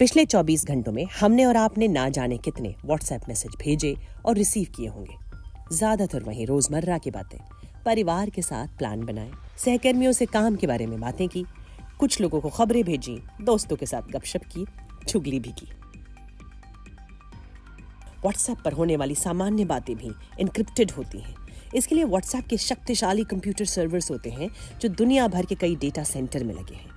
पिछले 24 घंटों में हमने और आपने ना जाने कितने व्हाट्सएप मैसेज भेजे और रिसीव किए होंगे। ज्यादातर वहीं रोजमर्रा की बातें, परिवार के साथ प्लान बनाए, सहकर्मियों से काम के बारे में बातें की, कुछ लोगों को खबरें भेजी, दोस्तों के साथ गपशप की, चुगली भी की। व्हाट्सएप पर होने वाली सामान्य बातें भी एन्क्रिप्टेड होती हैं। इसके लिए व्हाट्सएप के शक्तिशाली कंप्यूटर सर्वर्स होते हैं जो दुनिया भर के कई डेटा सेंटर में लगे हैं।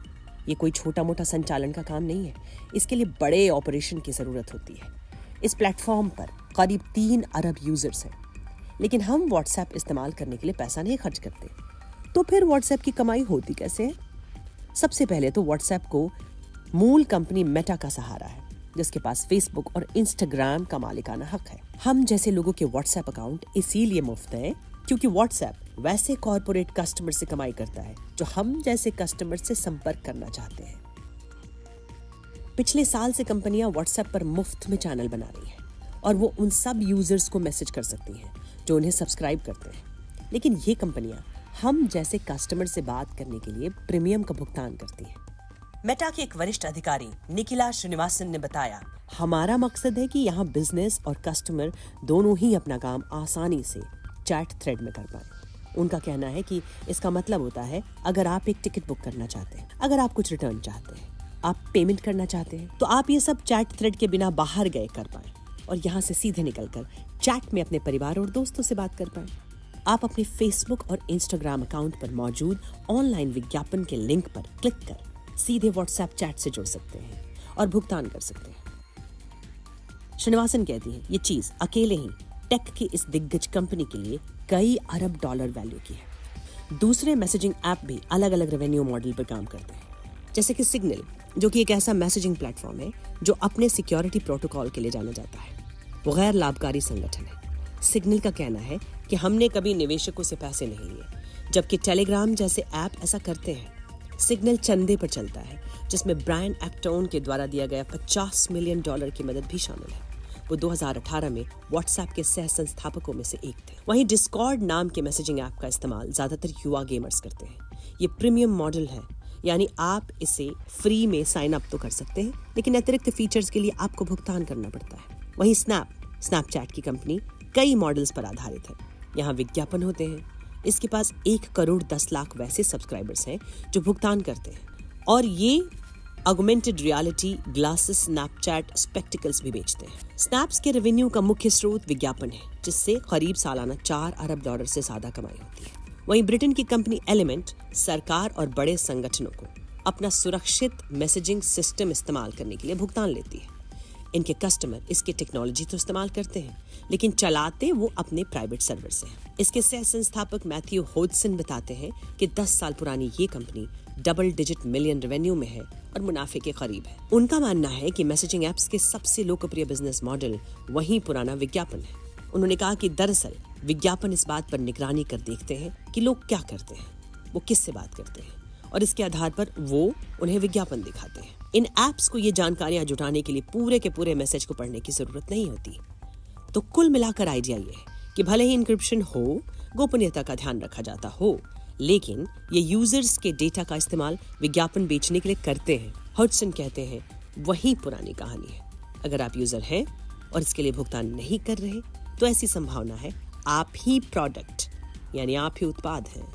ये कोई छोटा मोटा संचालन का काम नहीं है, इसके लिए बड़े ऑपरेशन की जरूरत होती है। इस प्लेटफॉर्म पर करीब 3 अरब यूजर्स हैं, लेकिन हम व्हाट्सएप इस्तेमाल करने के लिए पैसा नहीं खर्च करते। तो फिर व्हाट्सएप की कमाई होती कैसे है? सबसे पहले तो व्हाट्सएप को मूल कंपनी मेटा का सहारा है, जिसके पास फेसबुक और इंस्टाग्राम का मालिकाना हक है। हम जैसे लोगों के व्हाट्सएप अकाउंट इसीलिए मुफ्त हैं क्योंकि व्हाट्सएप वैसे कॉर्पोरेट कस्टमर से कमाई करता है जो हम जैसे कस्टमर से संपर्क करना चाहते हैं। पिछले साल से कंपनियां व्हाट्सएप पर मुफ्त में चैनल बना रही हैं और वो उन सब यूजर्स को मैसेज कर सकती हैं जो उन्हें सब्सक्राइब करते हैं। लेकिन ये कंपनियां हम जैसे कस्टमर से बात करने के लिए प्रीमियम का भुगतान करती हैं। मेटा के एक वरिष्ठ अधिकारी निखिला श्रीनिवासन ने बताया, हमारा मकसद है कि यहाँ बिजनेस और कस्टमर दोनों ही अपना काम आसानी से चैट थ्रेड में कर पाएं। उनका कहना है कि इसका मतलब होता है अगर आप एक टिकट बुक करना चाहते हैं, अगर आप कुछ रिटर्न चाहते हैं, आप पेमेंट करना चाहते हैं, तो आप ये सब चैट थ्रेड के बिना बाहर गए कर पाएं और यहाँ से सीधे निकलकर चैट में अपने परिवार और दोस्तों से बात कर पाएं। आप अपने फेसबुक और इंस्टाग्राम अकाउंट पर मौजूद ऑनलाइन विज्ञापन के लिंक पर क्लिक कर सीधे व्हाट्सएप चैट से जुड़ सकते हैं और भुगतान कर सकते हैं। श्रीनिवासन कहती हैं, ये चीज अकेले ही टेक की इस दिग्गज कंपनी के लिए कई अरब डॉलर वैल्यू की है। दूसरे मैसेजिंग ऐप भी अलग अलग रेवेन्यू मॉडल पर काम करते हैं, जैसे कि सिग्नल, जो कि एक ऐसा मैसेजिंग प्लेटफॉर्म है जो अपने सिक्योरिटी प्रोटोकॉल के लिए जाना जाता है। वो गैर लाभकारी संगठन है। सिग्नल का कहना है कि हमने कभी निवेशकों से पैसे नहीं लिए, जबकि टेलीग्राम जैसे ऐप ऐसा करते हैं। सिग्नल चंदे पर चलता है, जिसमें ब्रायन एक्टोन के द्वारा दिया गया $50 मिलियन की मदद भी शामिल है। वो 2018 में व्हाट्सएप के सह संस्थापकों में से एक थे। वहीं डिस्कॉर्ड नाम के मैसेजिंग ऐप का इस्तेमाल ज्यादातर युवा गेमर्स करते हैं। ये प्रीमियम मॉडल है, यानी आप इसे फ्री में साइन अप तो कर सकते हैं, लेकिन अतिरिक्त फीचर्स के लिए आपको भुगतान करना पड़ता है। वहीं स्नैपचैट की कंपनी कई मॉडल्स पर आधारित है। यहाँ विज्ञापन होते हैं। इसके पास 1 करोड़ 10 लाख वैसे सब्सक्राइबर्स हैं जो भुगतान करते हैं, और ये augmented reality glasses Snapchat spectacles भी बेचते हैं। स्नैप्स के रेवेन्यू का मुख्य स्रोत विज्ञापन है, जिससे करीब सालाना $4 अरब से ज्यादा कमाई होती है। वहीं ब्रिटेन की कंपनी एलिमेंट सरकार और बड़े संगठनों को अपना सुरक्षित मैसेजिंग सिस्टम इस्तेमाल करने के लिए भुगतान लेती है। इनके कस्टमर इसकी टेक्नोलॉजी तो इस्तेमाल करते हैं, लेकिन चलाते वो अपने प्राइवेट सर्वर से हैं। इसके सह संस्थापक मैथ्यू होडसन बताते हैं कि 10 साल पुरानी ये company double digit million revenue में है और मुनाफे के करीब है। उनका मानना है कि मैसेजिंग एप्स के सबसे लोकप्रिय बिजनेस मॉडल वही पुराना विज्ञापन है। उन्होंने कहा कि दरअसल विज्ञापन इस बात पर निगरानी कर देखते हैं कि लोग क्या करते हैं, वो किससे बात करते हैं, और इसके आधार पर वो उन्हें विज्ञापन दिखाते हैं। इन एप्स को ये जानकारियां जुटाने के लिए पूरे के पूरे मैसेज को पढ़ने की जरूरत नहीं होती। तो कुल मिलाकर आइडिया ये है कि भले ही इंक्रिप्शन हो, गोपनीयता का ध्यान रखा जाता हो, लेकिन ये यूजर्स के डेटा का इस्तेमाल विज्ञापन बेचने के लिए करते हैं। हॉडसन कहते हैं वही पुरानी कहानी है। अगर आप यूजर हैं और इसके लिए भुगतान नहीं कर रहे, तो ऐसी संभावना है आप ही प्रोडक्ट यानी आप ही उत्पाद हैं।